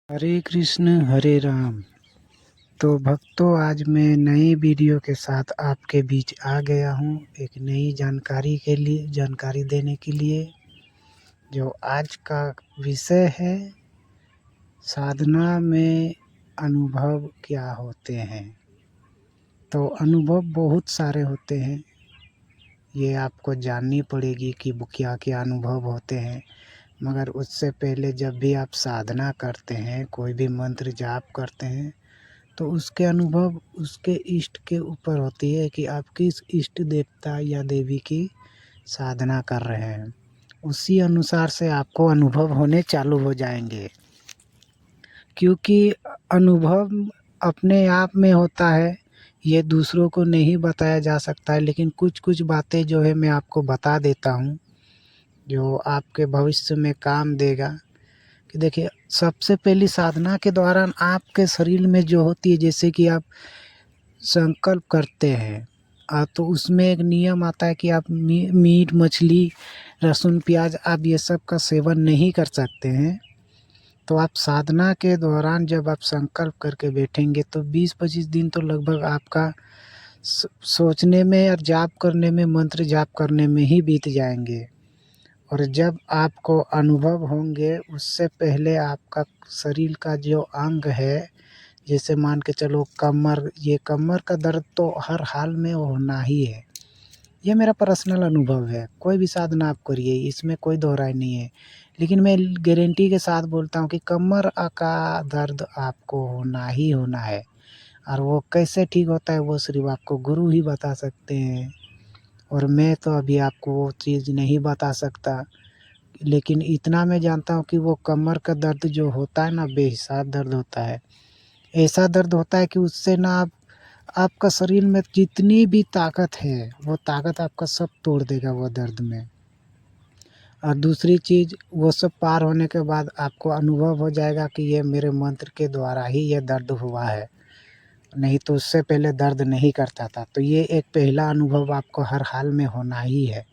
हरे कृष्ण हरे राम। तो भक्तों, आज मैं नई वीडियो के साथ आपके बीच आ गया हूँ एक नई जानकारी देने के लिए। जो आज का विषय है, साधना में अनुभव क्या होते हैं। तो अनुभव बहुत सारे होते हैं, ये आपको जाननी पड़ेगी कि वो क्या क्या अनुभव होते हैं। मगर उससे पहले जब भी आप साधना करते हैं, कोई भी मंत्र जाप करते हैं, तो उसके अनुभव उसके इष्ट के ऊपर होती है कि आप किस इष्ट देवता या देवी की साधना कर रहे हैं। उसी अनुसार से आपको अनुभव होने चालू हो जाएंगे, क्योंकि अनुभव अपने आप में होता है, ये दूसरों को नहीं बताया जा सकता है। लेकिन कुछ कुछ बातें जो है मैं आपको बता देता हूँ, जो आपके भविष्य में काम देगा। कि देखिए, सबसे पहली साधना के दौरान आपके शरीर में जो होती है, जैसे कि आप संकल्प करते हैं, तो उसमें एक नियम आता है कि आप मीट मछली लहसुन प्याज आप ये सब का सेवन नहीं कर सकते हैं। तो आप साधना के दौरान जब आप संकल्प करके बैठेंगे तो 20-25 दिन तो लगभग आपका सोचने में और जाप करने में, मंत्र जाप करने में ही बीत जाएंगे। और जब आपको अनुभव होंगे, उससे पहले आपका शरीर का जो अंग है, जैसे मान के चलो कमर, ये कमर का दर्द तो हर हाल में होना ही है। ये मेरा पर्सनल अनुभव है। कोई भी साधना आप करिए, इसमें कोई दोहराई नहीं है। लेकिन मैं गारंटी के साथ बोलता हूँ कि कमर का दर्द आपको होना ही होना है। और वो कैसे ठीक होता है, वो सिर्फ आपको गुरु ही बता सकते हैं। और मैं तो अभी आपको वो चीज़ नहीं बता सकता। लेकिन इतना मैं जानता हूँ कि वो कमर का दर्द जो होता है ना, बेहिसाब दर्द होता है। ऐसा दर्द होता है कि उससे ना आपका शरीर में जितनी भी ताकत है, वो ताकत आपका सब तोड़ देगा वो दर्द में। और दूसरी चीज़, वो सब पार होने के बाद आपको अनुभव हो जाएगा कि ये मेरे मंत्र के द्वारा ही ये दर्द हुआ है, नहीं तो उससे पहले दर्द नहीं करता था। तो ये एक पहला अनुभव आपको हर हाल में होना ही है।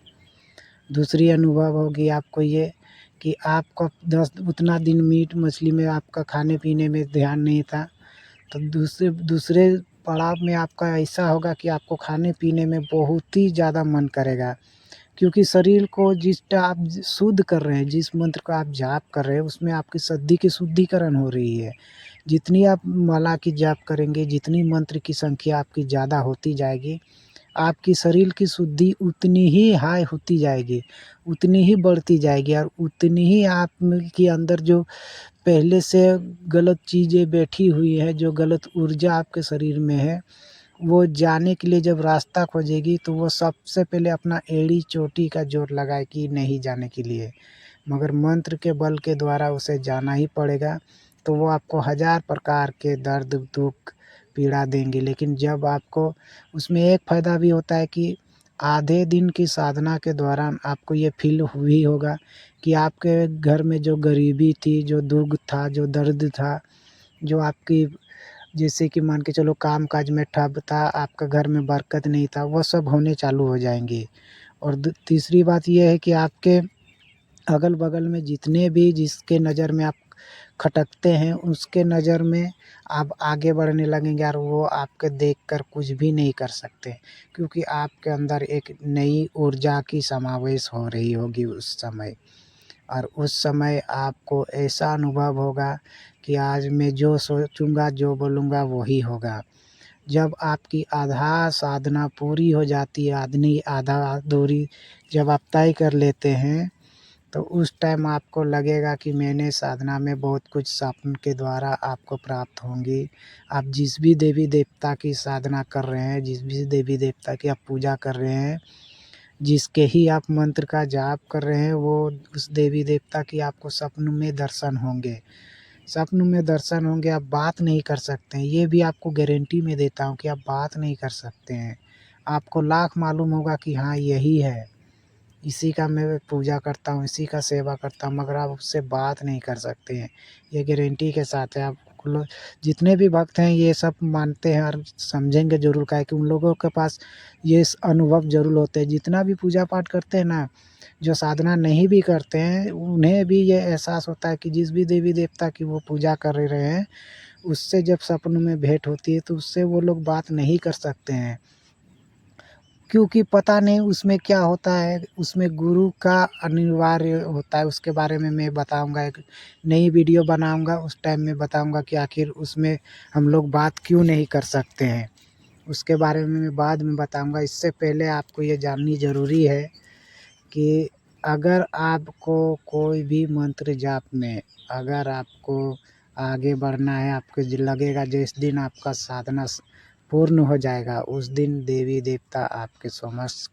दूसरी अनुभव होगी आपको ये कि आपको उतना दिन मीट मछली में आपका खाने पीने में ध्यान नहीं था। तो दूसरे दूसरे पड़ाव में आपका ऐसा होगा कि आपको खाने पीने में बहुत ही ज़्यादा मन करेगा, क्योंकि शरीर को आप शुद्ध कर रहे हैं, जिस मंत्र को आप जाप कर रहे हैं, उसमें आपकी शक्ति की शुद्धिकरण हो रही है। जितनी आप माला की जाप करेंगे, जितनी मंत्र की संख्या आपकी ज़्यादा होती जाएगी, आपकी शरीर की शुद्धि उतनी ही हाई होती जाएगी, उतनी ही बढ़ती जाएगी। और उतनी ही आप के अंदर जो पहले से गलत चीज़ें बैठी हुई है, जो गलत ऊर्जा आपके शरीर में है, वो जाने के लिए जब रास्ता खोजेगी, तो वो सबसे पहले अपना एड़ी चोटी का जोर लगाएगी नहीं जाने के लिए। मगर मंत्र के बल के द्वारा उसे जाना ही पड़ेगा। तो वो आपको हज़ार प्रकार के दर्द दुख पीड़ा देंगे। लेकिन जब आपको उसमें एक फ़ायदा भी होता है कि आधे दिन की साधना के दौरान आपको ये फील हुई होगा कि आपके घर में जो गरीबी थी, जो दुख था, जो दर्द था, जो आपकी, जैसे कि मान के चलो काम-काज में ठप था, आपका घर में बरकत नहीं था, वो सब होने चालू हो जाएँगे। और तीसरी बात ये है कि आपके अगल-बगल में जितने भी जिसके नज़र में आप खटकते हैं, उसके नज़र में आप आगे बढ़ने लगेंगे और वो आपको देखकर कुछ भी नहीं कर सकते, क्योंकि आपके अंदर एक नई ऊर्जा की समावेश हो रही होगी उस समय। और उस समय आपको ऐसा अनुभव होगा कि आज मैं जो सोचूँगा, जो बोलूँगा वही होगा। जब आपकी आधा साधना पूरी हो जाती है, आधा अधूरी जब आप तय कर लेते हैं, तो उस टाइम आपको लगेगा कि मैंने साधना में बहुत कुछ स्वप्न के द्वारा आपको प्राप्त होंगी। आप जिस भी देवी देवता की साधना कर रहे हैं, जिस भी देवी देवता की आप पूजा कर रहे हैं, जिसके ही आप मंत्र का जाप कर रहे हैं, वो उस देवी देवता की आपको स्वप्न में दर्शन होंगे। स्वप्न में दर्शन होंगे, आप बात नहीं कर सकते हैं, ये भी आपको गारंटी मैं देता हूँ कि आप बात नहीं कर सकते हैं। आपको लाख मालूम होगा कि हाँ यही है, इसी का मैं पूजा करता हूँ, इसी का सेवा करता हूँ, मगर आप उससे बात नहीं कर सकते हैं। ये गारंटी के साथ है। आप लोग जितने भी भक्त हैं ये सब मानते हैं और समझेंगे ज़रूर, काहे कि उन लोगों के पास ये अनुभव ज़रूर होते हैं। जितना भी पूजा पाठ करते हैं ना, जो साधना नहीं भी करते हैं उन्हें भी ये एहसास होता है कि जिस भी देवी देवता की वो पूजा कर रहे हैं उससे जब सपनों में भेंट होती है तो उससे वो लोग बात नहीं कर सकते हैं, क्योंकि पता नहीं उसमें क्या होता है। उसमें गुरु का अनिवार्य होता है। उसके बारे में मैं बताऊंगा, एक नई वीडियो बनाऊंगा, उस टाइम में बताऊंगा कि आखिर उसमें हम लोग बात क्यों नहीं कर सकते हैं। उसके बारे में मैं बाद में बताऊंगा। इससे पहले आपको ये जाननी ज़रूरी है कि अगर आपको कोई भी मंत्र जाप में अगर आपको आगे बढ़ना है, आपको लगेगा जिस दिन आपका साधना पूर्ण हो जाएगा उस दिन देवी देवता आपके समक्ष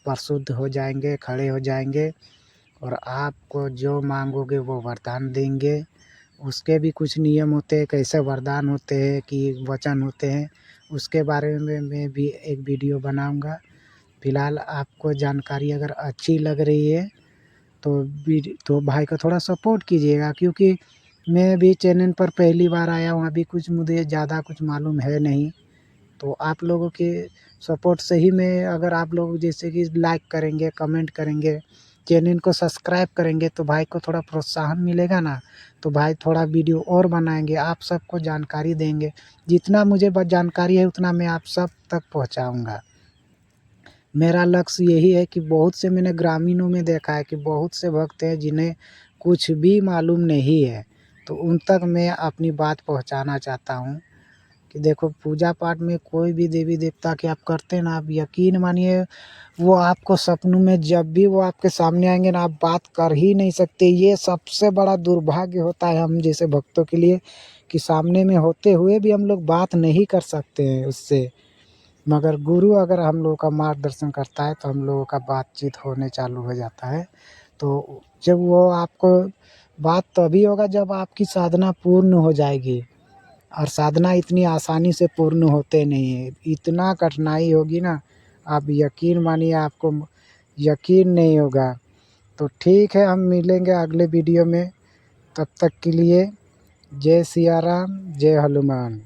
प्रसुद्ध हो जाएंगे, खड़े हो जाएंगे और आपको जो मांगोगे वो वरदान देंगे। उसके भी कुछ नियम होते हैं, कैसे वरदान होते हैं कि वचन होते हैं, उसके बारे में मैं भी एक वीडियो बनाऊंगा। फिलहाल आपको जानकारी अगर अच्छी लग रही है तो भाई को थोड़ा सपोर्ट कीजिएगा, क्योंकि मैं भी चैनल पर पहली बार आया हूँ, अभी कुछ मुझे ज़्यादा कुछ मालूम है नहीं। तो आप लोगों के सपोर्ट से ही मैं, अगर आप लोग जैसे कि लाइक करेंगे, कमेंट करेंगे, चैनल को सब्सक्राइब करेंगे तो भाई को थोड़ा प्रोत्साहन मिलेगा ना, तो भाई थोड़ा वीडियो और बनाएंगे, आप सबको जानकारी देंगे। जितना मुझे जानकारी है उतना मैं आप सब तक पहुँचाऊँगा। मेरा लक्ष्य यही है कि बहुत से मैंने ग्रामीणों में देखा है कि बहुत से भक्त हैं जिन्हें कुछ भी मालूम नहीं है, तो उन तक मैं अपनी बात पहुंचाना चाहता हूं कि देखो पूजा पाठ में कोई भी देवी देवता के आप करते हैं ना, आप यकीन मानिए वो आपको सपनों में जब भी वो आपके सामने आएंगे ना, आप बात कर ही नहीं सकते। ये सबसे बड़ा दुर्भाग्य होता है हम जैसे भक्तों के लिए कि सामने में होते हुए भी हम लोग बात नहीं कर सकते हैं उससे। मगर गुरु अगर हम लोगों का मार्गदर्शन करता है तो हम लोगों का बातचीत होने चालू हो जाता है। तो जब वो आपको बात तभी होगा जब आपकी साधना पूर्ण हो जाएगी, और साधना इतनी आसानी से पूर्ण होते नहीं है, इतना कठिनाई होगी ना, आप यकीन मानिए आपको यकीन नहीं होगा। तो ठीक है, हम मिलेंगे अगले वीडियो में। तब तक के लिए जय सिया राम, जय हनुमान।